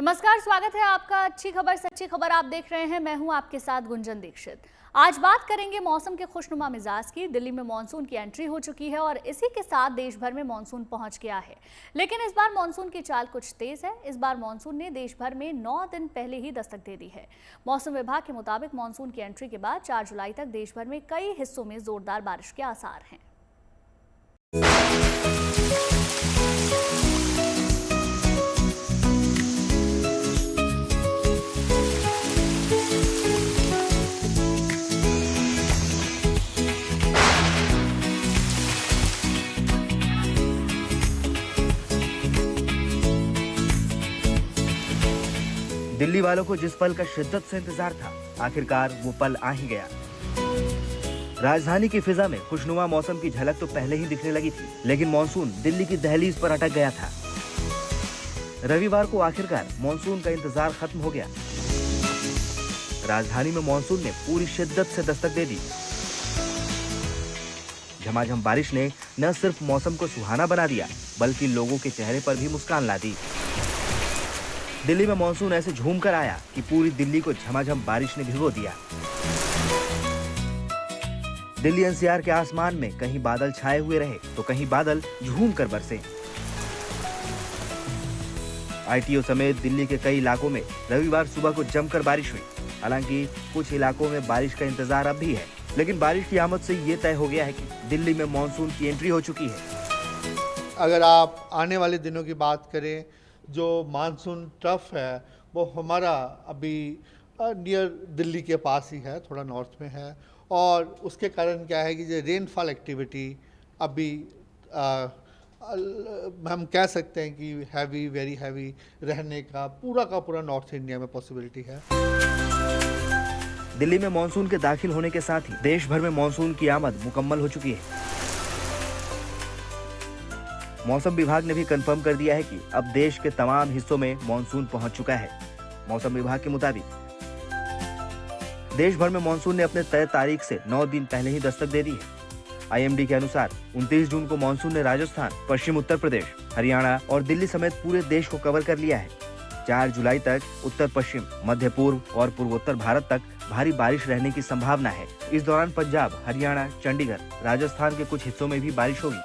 नमस्कार, स्वागत है आपका अच्छी खबर सच्ची खबर आप देख रहे हैं। मैं हूं आपके साथ गुंजन दीक्षित। आज बात करेंगे मौसम के खुशनुमा मिजाज की। दिल्ली में मानसून की एंट्री हो चुकी है और इसी के साथ देश भर में मानसून पहुंच गया है। लेकिन इस बार मानसून की चाल कुछ तेज है। इस बार मानसून ने देश भर में 9 दिन पहले ही दस्तक दे दी है। मौसम विभाग के मुताबिक मानसून की एंट्री के बाद 4 जुलाई तक देश भर में कई हिस्सों में जोरदार बारिश के आसार हैं। दिल्ली वालों को जिस पल का शिद्दत से इंतजार था, आखिरकार वो पल आ ही गया। राजधानी की फिजा में खुशनुमा मौसम की झलक तो पहले ही दिखने लगी थी, लेकिन मानसून दिल्ली की दहलीज पर अटक गया था। रविवार को आखिरकार मानसून का इंतजार खत्म हो गया। राजधानी में मानसून ने पूरी शिद्दत से दस्तक दे दी। झमाझम बारिश ने न सिर्फ मौसम को सुहाना बना दिया, बल्कि लोगों के चेहरे पर भी मुस्कान ला दी। दिल्ली में मानसून ऐसे झूम कर आया कि पूरी दिल्ली को झमाझम बारिश ने भिगो दिया। दिल्ली एनसीआर के आसमान में कहीं बादल छाए हुए रहे तो कहीं बादल झूम कर बरसे। आईटीओ समेत दिल्ली के कई इलाकों में रविवार सुबह को जमकर बारिश हुई। हालांकि कुछ इलाकों में बारिश का इंतजार अब भी है, लेकिन बारिश की आमद से ये तय हो गया है कि दिल्ली में मानसून की एंट्री हो चुकी है। अगर आप आने वाले दिनों की बात करें, जो मानसून ट्रफ है वो हमारा अभी नियर दिल्ली के पास ही है, थोड़ा नॉर्थ में है, और उसके कारण क्या है कि जो रेनफॉल एक्टिविटी अभी हम कह सकते हैं कि हैवी, वेरी हैवी रहने का पूरा नॉर्थ इंडिया में पॉसिबिलिटी है। दिल्ली में मानसून के दाखिल होने के साथ ही देश भर में मानसून की आमद मुकम्मल हो चुकी है। मौसम विभाग ने भी कंफर्म कर दिया है कि अब देश के तमाम हिस्सों में मानसून पहुंच चुका है। मौसम विभाग के मुताबिक देश भर में मानसून ने अपने तय तारीख से 9 दिन पहले ही दस्तक दे दी है। आईएमडी के अनुसार 29 जून को मानसून ने राजस्थान, पश्चिम उत्तर प्रदेश, हरियाणा और दिल्ली समेत पूरे देश को कवर कर लिया है। 4 जुलाई तक उत्तर पश्चिम, मध्य पूर्व और पूर्वोत्तर भारत तक भारी बारिश रहने की संभावना है। इस दौरान पंजाब, हरियाणा, चंडीगढ़, राजस्थान के कुछ हिस्सों में भी बारिश होगी,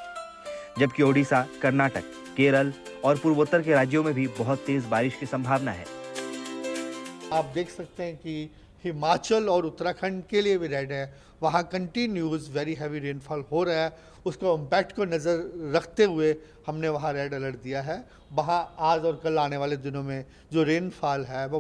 जबकि ओडिशा, कर्नाटक, केरल और पूर्वोत्तर के राज्यों में भी बहुत तेज बारिश की संभावना है। आप देख सकते हैं कि हिमाचल और उत्तराखंड के लिए भी रेड है, वहाँ कंटिन्यूस वेरी हैवी रेनफॉल हो रहा है। उसको इम्पैक्ट को नज़र रखते हुए हमने वहाँ रेड अलर्ट दिया है। वहाँ आज और कल आने वाले दिनों में जो रेनफॉल है वो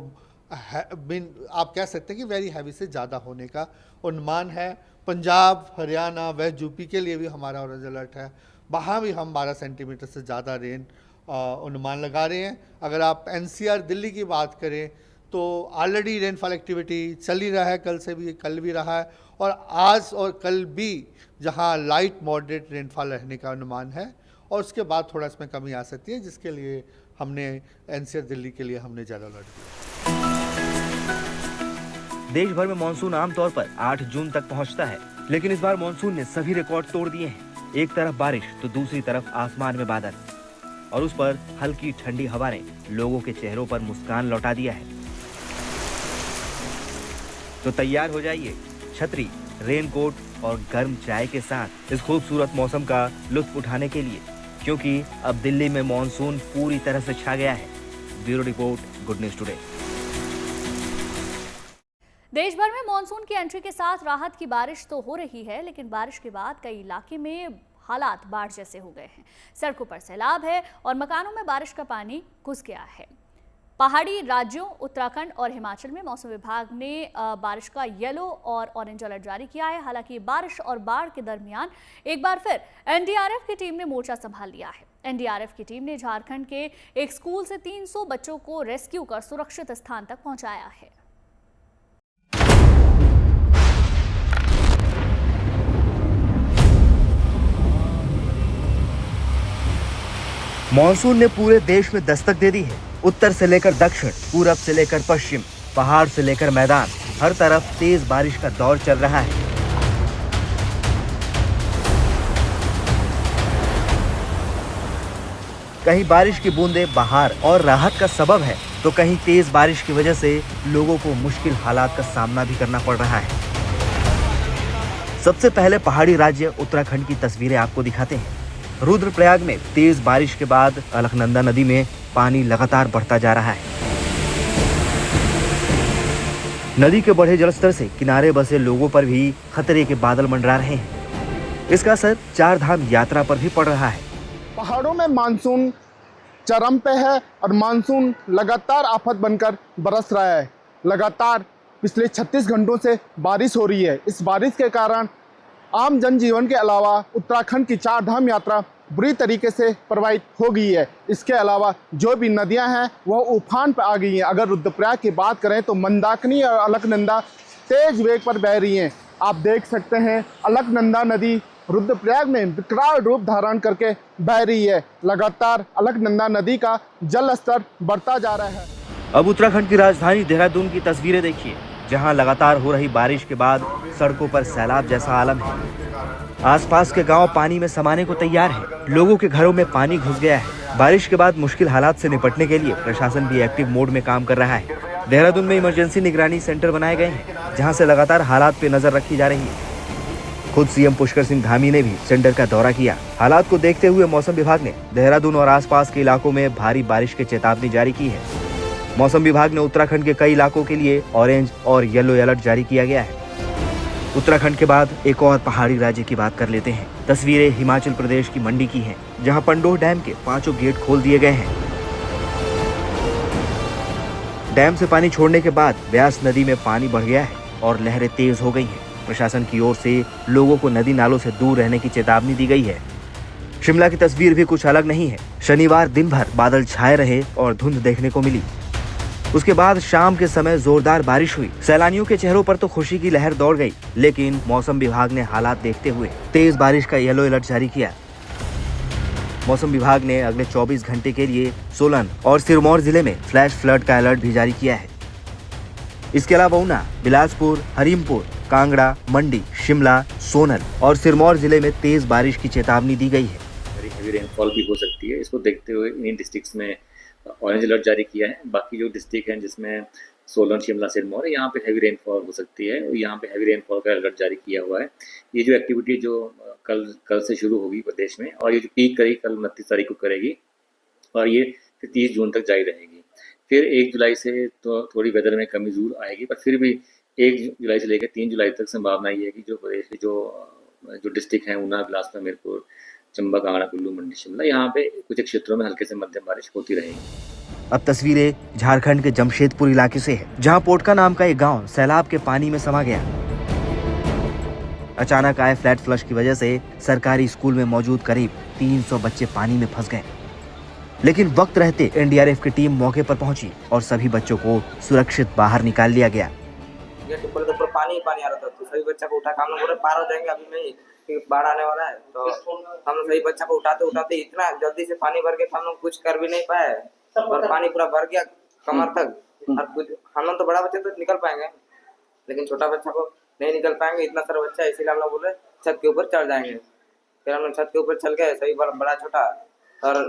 आप कह सकते हैं कि वेरी हैवी से ज़्यादा होने का अनुमान है। पंजाब, हरियाणा, वेस्ट यूपी के लिए भी हमारा ऑरेंज अलर्ट है। वहाँ भी हम 12 सेंटीमीटर से ज़्यादा रेन अनुमान लगा रहे हैं। अगर आप एनसीआर दिल्ली की बात करें तो ऑलरेडी रेनफॉल एक्टिविटी चल ही रहा है, कल से भी, कल भी रहा है, और आज और कल भी जहाँ लाइट मॉडरेट रेनफॉल रहने का अनुमान है, और उसके बाद थोड़ा इसमें कमी आ सकती है, जिसके लिए हमने एनसीआर दिल्ली के लिए हमने ज़्यादा अलर्ट दिया। देश भर में मानसून आमतौर पर 8 जून तक पहुंचता है, लेकिन इस बार मानसून ने सभी रिकॉर्ड तोड़ दिए हैं। एक तरफ बारिश तो दूसरी तरफ आसमान में बादल, और उस पर हल्की ठंडी हवा ने लोगों के चेहरों पर मुस्कान लौटा दिया है। तो तैयार हो जाइए छतरी, रेनकोट और गर्म चाय के साथ इस खूबसूरत मौसम का लुत्फ उठाने के लिए, क्योंकि अब दिल्ली में मानसून पूरी तरह से छा गया है। Bureau report, good news today. देश भर में मानसून की एंट्री के साथ राहत की बारिश तो हो रही है, लेकिन बारिश के बाद कई इलाके में हालात बाढ़ जैसे हो गए हैं। सड़कों पर सैलाब है और मकानों में बारिश का पानी घुस गया है। पहाड़ी राज्यों उत्तराखंड और हिमाचल में मौसम विभाग ने बारिश का येलो और ऑरेंज अलर्ट जारी किया है। हालांकि बारिश और बाढ़ के दरमियान एक बार फिर एनडीआरएफ की टीम ने मोर्चा संभाल लिया है। एनडीआरएफ की टीम ने झारखंड के एक स्कूल से 300 बच्चों को रेस्क्यू कर सुरक्षित स्थान तक पहुंचाया है। मानसून ने पूरे देश में दस्तक दे दी है। उत्तर से लेकर दक्षिण, पूरब से लेकर पश्चिम, पहाड़ से लेकर मैदान, हर तरफ तेज बारिश का दौर चल रहा है। कहीं बारिश की बूंदें बहार और राहत का सबब है, तो कहीं तेज बारिश की वजह से लोगों को मुश्किल हालात का सामना भी करना पड़ रहा है। सबसे पहले पहाड़ी राज्य उत्तराखंड की तस्वीरें आपको दिखाते हैं। रुद्रप्रयाग में तेज बारिश के बाद अलकनंदा नदी में पानी लगातार बढ़ता जा रहा है। नदी के बढ़े जलस्तर से किनारे बसे लोगों पर भी खतरे के बादल मंडरा रहे हैं। इसका असर चार धाम यात्रा पर भी पड़ रहा है। पहाड़ों में मानसून चरम पे है और मानसून लगातार आफत बनकर बरस रहा है। लगातार पिछले 36 घंटों से बारिश हो रही है। इस बारिश के कारण आम जनजीवन के अलावा उत्तराखंड की चार धाम यात्रा बुरी तरीके से प्रभावित हो गई है। इसके अलावा जो भी नदियां हैं वह उफान पर आ गई हैं। अगर रुद्रप्रयाग की बात करें तो मंदाकिनी और अलकनंदा तेज वेग पर बह रही हैं। आप देख सकते हैं अलकनंदा नदी रुद्रप्रयाग में विकराल रूप धारण करके बह रही है। लगातार अलकनंदा नदी का जल स्तर बढ़ता जा रहा है। अब उत्तराखंड की राजधानी देहरादून की तस्वीरें देखिए, जहां लगातार हो रही बारिश के बाद सड़कों पर सैलाब जैसा आलम है। आसपास के गांव पानी में समाने को तैयार है। लोगों के घरों में पानी घुस गया है। बारिश के बाद मुश्किल हालात से निपटने के लिए प्रशासन भी एक्टिव मोड में काम कर रहा है। देहरादून में इमरजेंसी निगरानी सेंटर बनाए गए हैं, जहां से लगातार हालात पे नजर रखी जा रही है। खुद सीएम पुष्कर सिंह धामी ने भी सेंटर का दौरा किया। हालात को देखते हुए मौसम विभाग ने देहरादून और आसपास के इलाकों में भारी बारिश की चेतावनी जारी की है। मौसम विभाग ने उत्तराखंड के कई इलाकों के लिए ऑरेंज और येलो अलर्ट जारी किया गया है। उत्तराखंड के बाद एक और पहाड़ी राज्य की बात कर लेते हैं। तस्वीरें हिमाचल प्रदेश की मंडी की हैं, जहां पंडोह डैम के 5 गेट खोल दिए गए हैं। डैम से पानी छोड़ने के बाद ब्यास नदी में पानी बढ़ गया है और लहरें तेज हो गई हैं। प्रशासन की ओर से लोगों को नदी नालों से दूर रहने की चेतावनी दी गई है। शिमला की तस्वीर भी कुछ अलग नहीं है। शनिवार दिन भर बादल छाए रहे और धुंध देखने को मिली। उसके बाद शाम के समय जोरदार बारिश हुई। सैलानियों के चेहरों पर तो खुशी की लहर दौड़ गई, लेकिन मौसम विभाग ने हालात देखते हुए तेज बारिश का येलो अलर्ट जारी किया। मौसम विभाग ने अगले 24 घंटे के लिए सोलन और सिरमौर जिले में फ्लैश फ्लड का अलर्ट भी जारी किया है। इसके अलावा ऊना, बिलासपुर, हरीमपुर, कांगड़ा, मंडी, शिमला, सोनल और सिरमौर जिले में तेज बारिश की चेतावनी दी गई है। हेवी रेनफॉल भी हो सकती है। इसको देखते हुए इन डिस्ट्रिक्ट्स में ऑरेंज अलर्ट जारी किया है। बाकी जो डिस्ट्रिक्ट हैं जिसमें सोलन, शिमला, सिरमौर, यहाँ पे हैवी रेनफॉल हो सकती है और यहाँ पे हैवी रेनफॉल का अलर्ट जारी किया हुआ है। ये जो एक्टिविटी जो कल से शुरू होगी प्रदेश में, और ये जो पीक करेगी कल 29 तारीख को करेगी और ये फिर 30 जून तक जारी रहेगी। फिर 1 जुलाई से तो थोड़ी वेदर में कमी जरूर आएगी, पर फिर भी 1 जुलाई से लेकर 3 जुलाई तक संभावना ये है कि जो प्रदेश के जो डिस्ट्रिक्ट हैं ऊना, बिलासपुर, हमीरपुर, चंबा, कांगड़ा, कुल्लू, मंडी, शिमला, यहाँ पे कुछ एक क्षेत्रों में हल्के से मध्यम बारिश होती रहेगी। अब तस्वीरें झारखंड के जमशेदपुर इलाके से है, जहां पोटका नाम का एक गांव सैलाब के पानी में समा गया। अचानक आए फ्लैट फ्लश की वजह से सरकारी स्कूल में मौजूद करीब 300 बच्चे पानी में फंस गए, लेकिन वक्त रहते एनडीआरएफ की टीम मौके पर पहुंची और सभी बच्चों को सुरक्षित बाहर निकाल लिया गया। ऊपर पानी आ रहा था, तो सभी बच्चा को उठा के हम लोग पार हो जाएंगे अभी में, बाढ़ आने वाला है। तो हम लोग सही बच्चा को उठाते इतना जल्दी से पानी भर के हम लोग कुछ कर भी नहीं पाए और पानी पूरा भर गया कमर तक। और कुछ हम लोग तो बड़ा बच्चा तो निकल पाएंगे, लेकिन छोटा बच्चा को नहीं निकल पाएंगे। इतना सारा बच्चा, इसीलिए हम लोग बोल रहे छत के ऊपर चढ़ जाएंगे। फिर हम लोग छत के ऊपर चल गए, सही बड़ा छोटा, और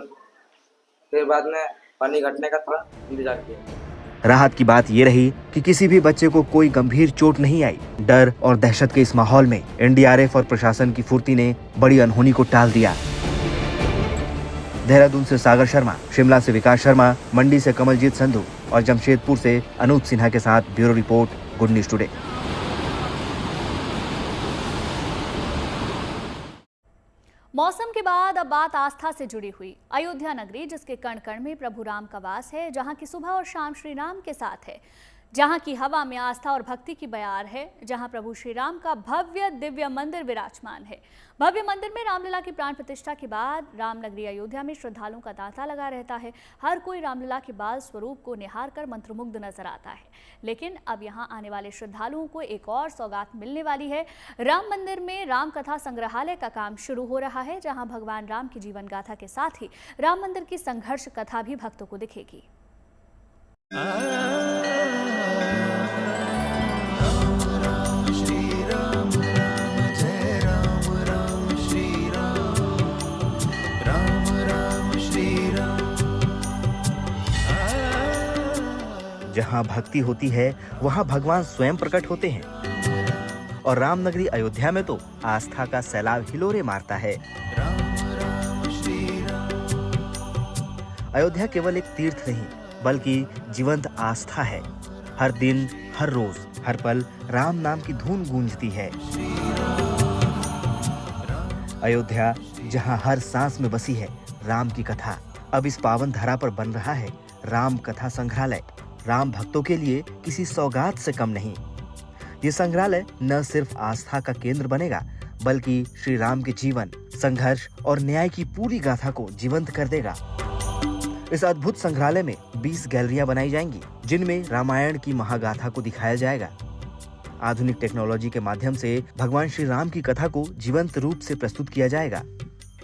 फिर बाद में पानी घटने का थोड़ा इंतजार किया। राहत की बात ये रही कि किसी भी बच्चे को कोई गंभीर चोट नहीं आई। डर और दहशत के इस माहौल में एनडीआरएफ और प्रशासन की फुर्ती ने बड़ी अनहोनी को टाल दिया। देहरादून से सागर शर्मा, शिमला से विकास शर्मा, मंडी से कमलजीत संधू और जमशेदपुर से अनूप सिन्हा के साथ bureau report, good news today. मौसम के बाद अब बात आस्था से जुड़ी हुई। अयोध्या नगरी, जिसके कण कण में प्रभु राम का वास है, जहां की सुबह और शाम श्री राम के साथ है, जहां की हवा में आस्था और भक्ति की बयार है, जहां प्रभु श्री राम का भव्य दिव्य मंदिर विराजमान है। भव्य मंदिर में रामलला की प्राण प्रतिष्ठा के बाद रामनगरी अयोध्या में श्रद्धालुओं का तांता लगा रहता है। हर कोई रामलला के बाल स्वरूप को निहार कर मंत्रमुग्ध नजर आता है। लेकिन अब यहाँ आने वाले श्रद्धालुओं को एक और सौगात मिलने वाली है। राम मंदिर में राम कथा संग्रहालय का काम शुरू हो रहा है, जहाँ भगवान राम की जीवन गाथा के साथ ही राम मंदिर की संघर्ष कथा भी भक्तों को दिखेगी। जहाँ भक्ति होती है वहाँ भगवान स्वयं प्रकट होते हैं। और रामनगरी अयोध्या में तो आस्था का सैलाब हिलोरे मारता है। अयोध्या केवल एक तीर्थ नहीं बल्कि जीवंत आस्था है। हर दिन, हर रोज, हर पल राम नाम की धुन गूंजती है। अयोध्या जहां हर सांस में बसी है राम की कथा, अब इस पावन धरा पर बन रहा है राम कथा संग्रहालय। राम भक्तों के लिए किसी सौगात से कम नहीं। ये संग्रहालय न सिर्फ आस्था का केंद्र बनेगा बल्कि श्री राम के जीवन, संघर्ष और न्याय की पूरी गाथा को जीवंत कर देगा। इस अद्भुत संग्रहालय में 20 गैलरियां बनाई जाएंगी जिनमें रामायण की महागाथा को दिखाया जाएगा। आधुनिक टेक्नोलॉजी के माध्यम से भगवान श्री राम की कथा को जीवंत रूप से प्रस्तुत किया जाएगा।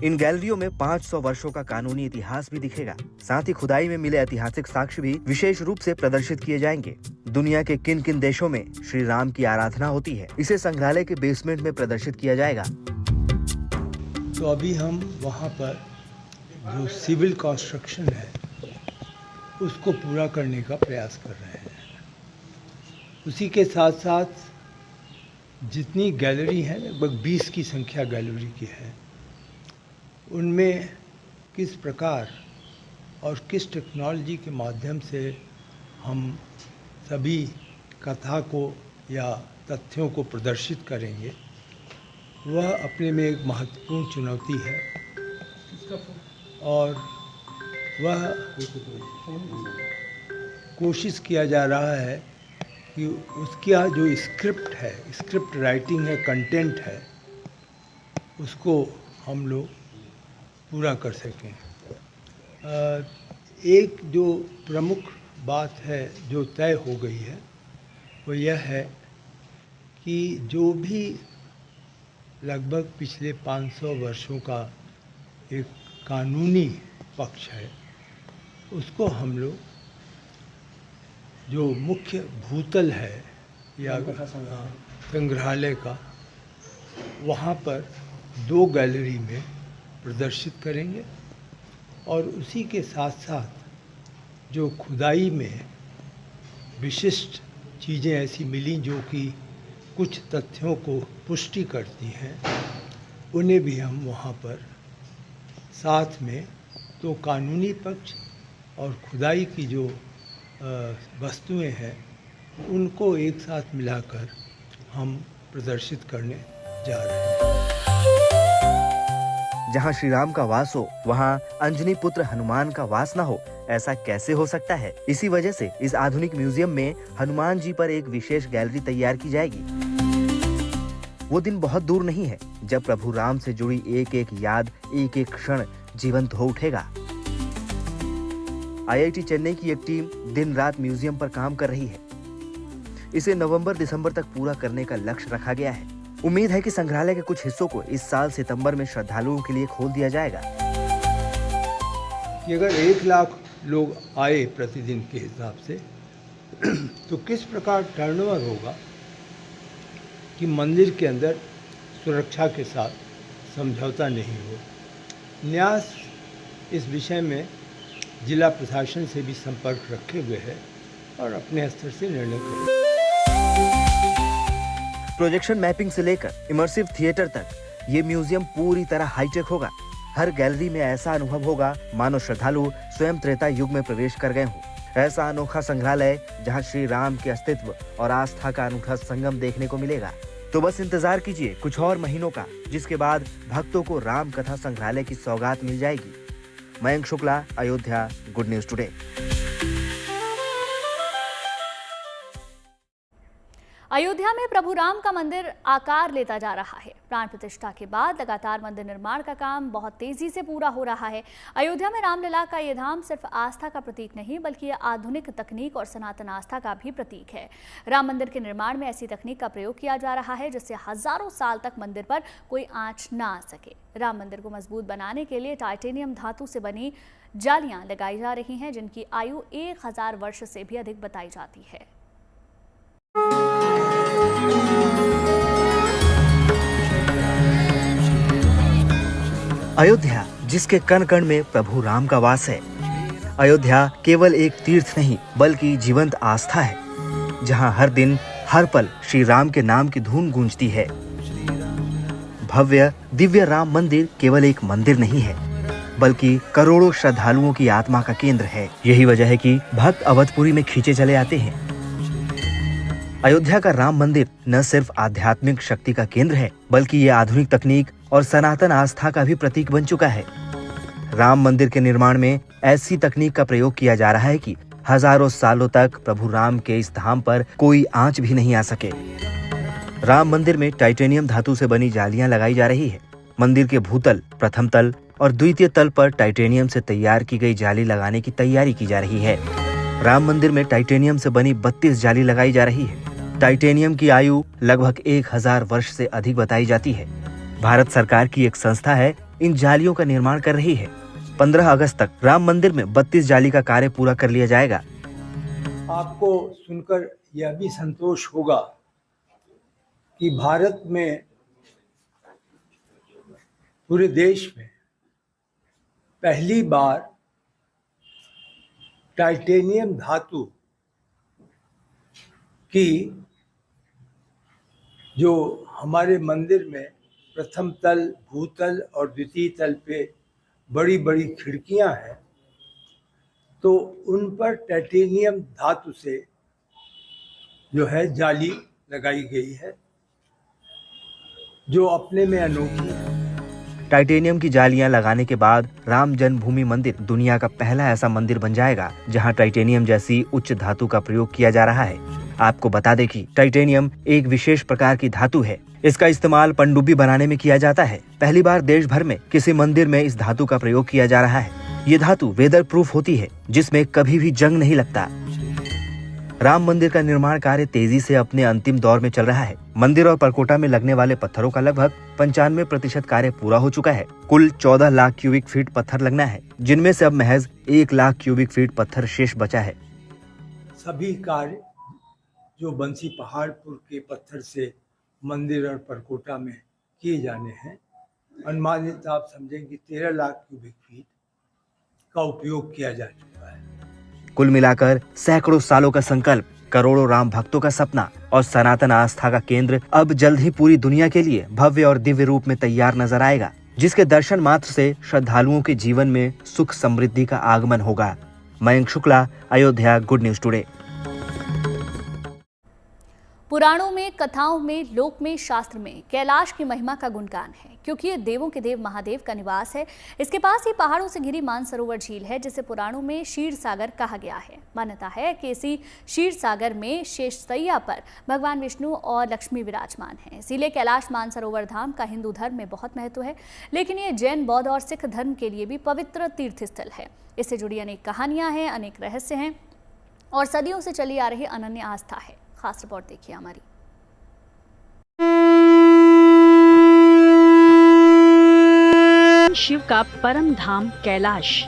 इन गैलरियों में 500 वर्षों का कानूनी इतिहास भी दिखेगा। साथ ही खुदाई में मिले ऐतिहासिक साक्ष्य भी विशेष रूप से प्रदर्शित किए जाएंगे। दुनिया के किन किन देशों में श्री राम की आराधना होती है, इसे संग्रहालय के बेसमेंट में प्रदर्शित किया जाएगा। तो अभी हम वहाँ पर जो सिविल कंस्ट्रक्शन है उसको पूरा करने का प्रयास कर रहे हैं। उसी के साथ साथ जितनी गैलरी हैं, लगभग 20 की संख्या गैलरी की है, उनमें किस प्रकार और किस टेक्नोलॉजी के माध्यम से हम सभी कथा को या तथ्यों को प्रदर्शित करेंगे, वह अपने में एक महत्वपूर्ण चुनौती है। और वह कोशिश किया जा रहा है कि उसका जो स्क्रिप्ट है, स्क्रिप्ट राइटिंग है, कंटेंट है, उसको हम लोग पूरा कर सकें। एक जो प्रमुख बात है जो तय हो गई है वो यह है कि जो भी लगभग पिछले 500 वर्षों का एक कानूनी पक्ष है, उसको हम लोग जो मुख्य भूतल है या संग्रहालय का, वहाँ पर 2 गैलरी में प्रदर्शित करेंगे। और उसी के साथ साथ जो खुदाई में विशिष्ट चीज़ें ऐसी मिली जो कि कुछ तथ्यों को पुष्टि करती हैं, उन्हें भी हम वहाँ पर साथ में तो कानूनी पक्ष और खुदाई की जो वस्तुएं हैं उनको एक साथ मिलाकर हम प्रदर्शित करने जा रहे हैं। जहाँ श्री राम का वास हो वहाँ अंजनी पुत्र हनुमान का वास न हो, ऐसा कैसे हो सकता है? इसी वजह से इस आधुनिक म्यूजियम में हनुमान जी पर एक विशेष गैलरी तैयार की जाएगी। वो दिन बहुत दूर नहीं है जब प्रभु राम से जुड़ी एक एक याद, एक एक क्षण जीवंत हो उठेगा। IIT चेन्नई की एक टीम दिन रात म्यूजियम पर काम कर रही है। इसे नवंबर-दिसंबर तक पूरा करने का लक्ष्य रखा गया है। उम्मीद है कि संग्रहालय के कुछ हिस्सों को इस साल सितंबर में श्रद्धालुओं के लिए खोल दिया जाएगा। कि अगर 1 लाख लोग आए प्रतिदिन के हिसाब से तो किस प्रकार टर्नओवर होगा कि मंदिर के अंदर सुरक्षा के साथ समझौता नहीं हो। न्यास इस विषय में जिला प्रशासन से भी संपर्क रखे हुए है और अपने स्तर से निर्णय करें। प्रोजेक्शन मैपिंग से लेकर इमर्सिव थिएटर तक ये म्यूजियम पूरी तरह हाईटेक होगा। हर गैलरी में ऐसा अनुभव होगा मानो श्रद्धालु स्वयं त्रेता युग में प्रवेश कर गए हों। ऐसा अनोखा संग्रहालय जहां श्री राम के अस्तित्व और आस्था का अनूठा संगम देखने को मिलेगा। तो बस इंतजार कीजिए कुछ और महीनों का, जिसके बाद भक्तों को राम कथा संग्रहालय की सौगात मिल जाएगी। Mayank Shukla, Ayodhya, good news today. Ayodhya में प्रभु राम का मंदिर आकार लेता जा रहा है। प्राण प्रतिष्ठा के बाद लगातार मंदिर निर्माण का काम बहुत तेजी से पूरा हो रहा है। अयोध्या में रामलला का ये धाम सिर्फ आस्था का प्रतीक नहीं बल्कि ये आधुनिक तकनीक और सनातन आस्था का भी प्रतीक है। राम मंदिर के निर्माण में ऐसी तकनीक का प्रयोग किया जा रहा है जिससे हजारों साल तक मंदिर पर कोई आंच ना आ सके। राम मंदिर को मजबूत बनाने के लिए टाइटेनियम धातु से बनी जालियां लगाई जा रही हैं, जिनकी आयु 1000 वर्ष से भी अधिक बताई जाती है। अयोध्या जिसके कण कण में प्रभु राम का वास है, अयोध्या केवल एक तीर्थ नहीं बल्कि जीवंत आस्था है, जहां हर दिन हर पल श्री राम के नाम की धून गूंजती है। भव्य दिव्य राम मंदिर केवल एक मंदिर नहीं है बल्कि करोड़ों श्रद्धालुओं की आत्मा का केंद्र है। यही वजह है कि भक्त अवधपुरी में खींचे चले आते हैं। अयोध्या का राम मंदिर न सिर्फ आध्यात्मिक शक्ति का केंद्र है बल्कि ये आधुनिक तकनीक और सनातन आस्था का भी प्रतीक बन चुका है। राम मंदिर के निर्माण में ऐसी तकनीक का प्रयोग किया जा रहा है कि हजारों सालों तक प्रभु राम के इस धाम पर कोई आंच भी नहीं आ सके। राम मंदिर में टाइटेनियम धातु से बनी जालियां लगाई जा रही है। मंदिर के भूतल, प्रथम तल और द्वितीय तल पर टाइटेनियम से तैयार की गई जाली लगाने की तैयारी की जा रही है। राम मंदिर में टाइटेनियम से बनी 32 जाली लगाई जा रही है। टाइटेनियम की आयु लगभग 1000 वर्ष से अधिक बताई जाती है। भारत सरकार की एक संस्था है इन जालियों का निर्माण कर रही है। 15 अगस्त तक राम मंदिर में 32 जाली का कार्य पूरा कर लिया जाएगा। आपको सुनकर यह भी संतोष होगा कि भारत में, पूरे देश में पहली बार टाइटेनियम धातु की जो हमारे मंदिर में प्रथम तल, भूतल और द्वितीय तल पे बड़ी बड़ी खिड़कियां हैं, तो उन पर टाइटेनियम धातु से जो है जाली लगाई गई है, जो अपने में अनोखी है। टाइटेनियम की जालियां लगाने के बाद राम जन्मभूमि मंदिर दुनिया का पहला ऐसा मंदिर बन जाएगा जहां टाइटेनियम जैसी उच्च धातु का प्रयोग किया जा रहा है। आपको बता दें कि टाइटेनियम एक विशेष प्रकार की धातु है। इसका इस्तेमाल पनडुब्बी बनाने में किया जाता है। पहली बार देश भर में किसी मंदिर में इस धातु का प्रयोग किया जा रहा है। ये धातु वेदर प्रूफ होती है, जिसमें कभी भी जंग नहीं लगता। राम मंदिर का निर्माण कार्य तेजी से अपने अंतिम दौर में चल रहा है। मंदिर और परकोटा में लगने वाले पत्थरों का लगभग 95% कार्य पूरा हो चुका है। कुल 14 लाख क्यूबिक फीट पत्थर लगना है, जिनमें से अब महज 1 लाख क्यूबिक फीट पत्थर शेष बचा है। सभी कार्य जो बंसी पहाड़पुर के पत्थर से मंदिर और परकोटा में किए जाने हैं, अनुमानित आप समझेंगे 13 लाख क्यूबिक फीट का उपयोग किया जा चुका है। कुल मिलाकर सैकड़ों सालों का संकल्प, करोड़ों राम भक्तों का सपना और सनातन आस्था का केंद्र अब जल्द ही पूरी दुनिया के लिए भव्य और दिव्य रूप में तैयार नजर आएगा, जिसके दर्शन मात्र से श्रद्धालुओं के जीवन में सुख समृद्धि का आगमन होगा। Mayank Shukla, Ayodhya, good news today. पुराणों में, कथाओं में, लोक में, शास्त्र में कैलाश की महिमा का गुणगान है, क्योंकि ये देवों के देव महादेव का निवास है। इसके पास ही पहाड़ों से घिरी मानसरोवर झील है, जिसे पुराणों में क्षीर सागर कहा गया है। मान्यता है कि इसी क्षीर सागर में शेषसैया पर भगवान विष्णु और लक्ष्मी विराजमान हैं। इसीलिए कैलाश मानसरोवर धाम का हिंदू धर्म में बहुत महत्व है, लेकिन ये जैन, बौद्ध और सिख धर्म के लिए भी पवित्र तीर्थ स्थल है। इससे जुड़ी अनेक कहानियां हैं, अनेक रहस्य हैं और सदियों से चली आ रही अनन्य आस्था है। खास रिपोर्ट देखिए हमारी। शिव का परम धाम कैलाश,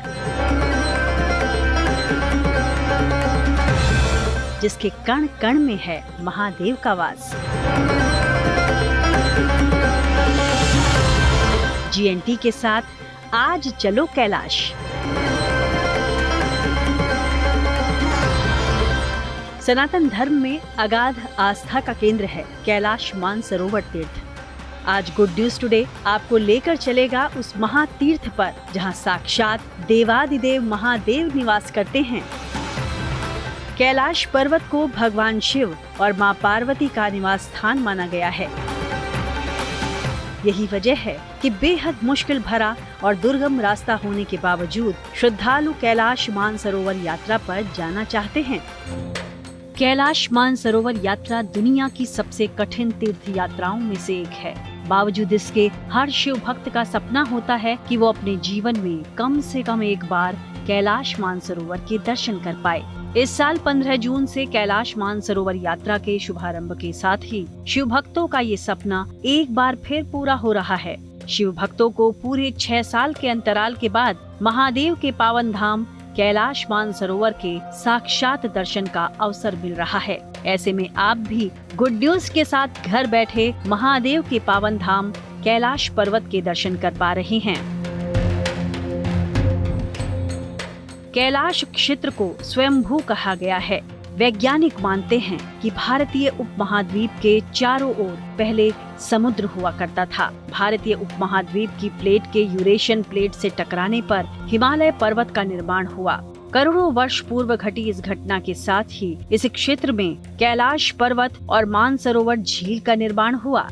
जिसके कण कण में है महादेव का वास। जीएनटी के साथ आज चलो कैलाश। सनातन धर्म में अगाध आस्था का केंद्र है कैलाश मानसरोवर तीर्थ। आज गुड न्यूज टुडे आपको लेकर चलेगा उस महातीर्थ पर, जहां साक्षात देवादिदेव महादेव निवास करते हैं। कैलाश पर्वत को भगवान शिव और मां पार्वती का निवास स्थान माना गया है। यही वजह है कि बेहद मुश्किल भरा और दुर्गम रास्ता होने के बावजूद श्रद्धालु कैलाश मानसरोवर यात्रा पर जाना चाहते हैं। कैलाश मानसरोवर यात्रा दुनिया की सबसे कठिन तीर्थ यात्राओं में से एक है। बावजूद इसके हर शिव भक्त का सपना होता है कि वो अपने जीवन में कम से कम एक बार कैलाश मानसरोवर के दर्शन कर पाए। इस साल 15 जून से कैलाश मानसरोवर यात्रा के शुभारंभ के साथ ही शिव भक्तों का ये सपना एक बार फिर पूरा हो रहा है। शिव भक्तों को पूरे 6 साल के अंतराल के बाद महादेव के पावन धाम कैलाश मानसरोवर के साक्षात दर्शन का अवसर मिल रहा है। ऐसे में आप भी गुड न्यूज के साथ घर बैठे महादेव के पावन धाम कैलाश पर्वत के दर्शन कर पा रहे हैं। कैलाश क्षेत्र को स्वयंभू कहा गया है। वैज्ञानिक मानते हैं कि भारतीय उपमहाद्वीप के चारों ओर पहले समुद्र हुआ करता था। भारतीय उपमहाद्वीप की प्लेट के यूरेशियन प्लेट से टकराने पर हिमालय पर्वत का निर्माण हुआ। करोड़ों वर्ष पूर्व घटी इस घटना के साथ ही इस क्षेत्र में कैलाश पर्वत और मानसरोवर झील का निर्माण हुआ।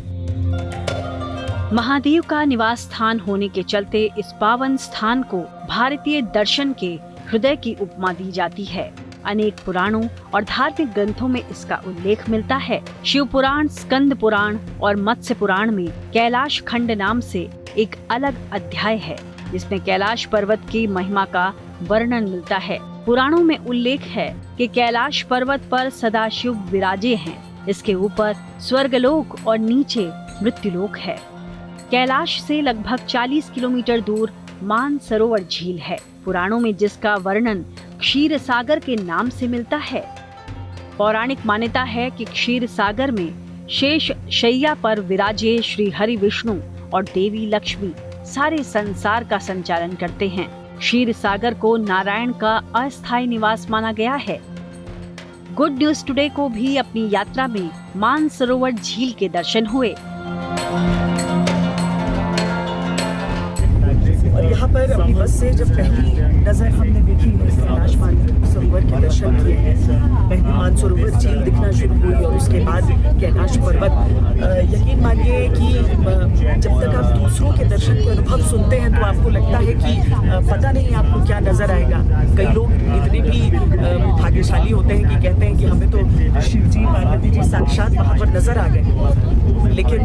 महादेव का निवास स्थान होने के चलते इस पावन स्थान को भारतीय दर्शन के हृदय की उपमा दी जाती है। अनेक पुराणों और धार्मिक ग्रंथों में इसका उल्लेख मिलता है। शिव पुराण, स्कंद पुराण और मत्स्य पुराण में कैलाश खंड नाम से एक अलग अध्याय है, जिसमें कैलाश पर्वत की महिमा का वर्णन मिलता है। पुराणों में उल्लेख है कि कैलाश पर्वत पर सदाशिव विराजे हैं। इसके ऊपर स्वर्गलोक और नीचे मृत्युलोक है। कैलाश से लगभग 40 किलोमीटर दूर मानसरोवर झील है, पुराणों में जिसका वर्णन क्षीर सागर के नाम से मिलता है। पौराणिक मान्यता है कि क्षीर सागर में शेष शैया पर विराजे श्री हरि विष्णु और देवी लक्ष्मी सारे संसार का संचालन करते हैं। क्षीर सागर को नारायण का अस्थायी निवास माना गया है। गुड न्यूज टुडे को भी अपनी यात्रा में मानसरोवर झील के दर्शन हुए। और यहाँ पर अपनी बस से जब पहली नजर हमने देखी कैलाश मानसरोवर के दर्शन किए हैं, पहली मानसरोवर झील दिखना शुरू हुई और उसके बाद कैलाश पर्वत। यकीन मानिए कि जब तक आप दूसरों के दर्शन के अनुभव सुनते हैं तो आपको लगता है कि पता नहीं आपको क्या नजर आएगा। कई लोग इतने भी भाग्यशाली होते हैं कि कहते हैं कि हमें तो शिव जी, पार्वती जी साक्षात वहाँ पर नजर आ गए, लेकिन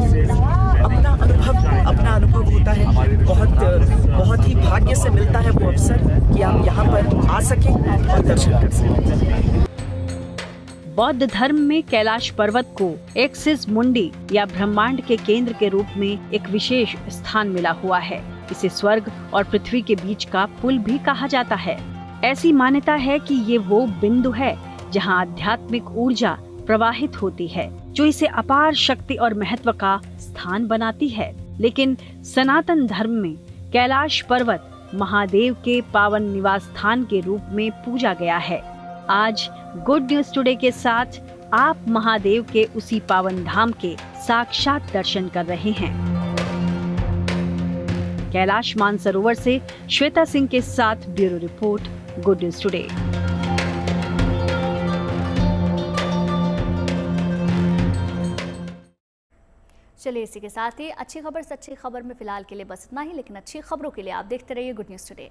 अपना अनुभव होता है। बहुत ही भाग्य से मिलता है वो अवसर कि आप यहाँ पर आ सकें और दर्शन कर सकें। बौद्ध धर्म में कैलाश पर्वत को एक्सिस मुंडी या ब्रह्मांड के केंद्र के रूप में एक विशेष स्थान मिला हुआ है। इसे स्वर्ग और पृथ्वी के बीच का पुल भी कहा जाता है। ऐसी मान्यता है कि ये वो बिंदु है जहाँ आध्यात्मिक ऊर्जा प्रवाहित होती है, जो इसे अपार शक्ति और महत्व का स्थान बनाती है। लेकिन सनातन धर्म में कैलाश पर्वत महादेव के पावन निवास स्थान के रूप में पूजा गया है। आज गुड न्यूज टुडे के साथ आप महादेव के उसी पावन धाम के साक्षात दर्शन कर रहे हैं। कैलाश मानसरोवर से श्वेता सिंह के साथ bureau report, good news today. चलिए इसी के साथ ही अच्छी खबर से अच्छी खबर में फिलहाल के लिए बस इतना ही, लेकिन अच्छी खबरों के लिए आप देखते रहिए गुड न्यूज टुडे।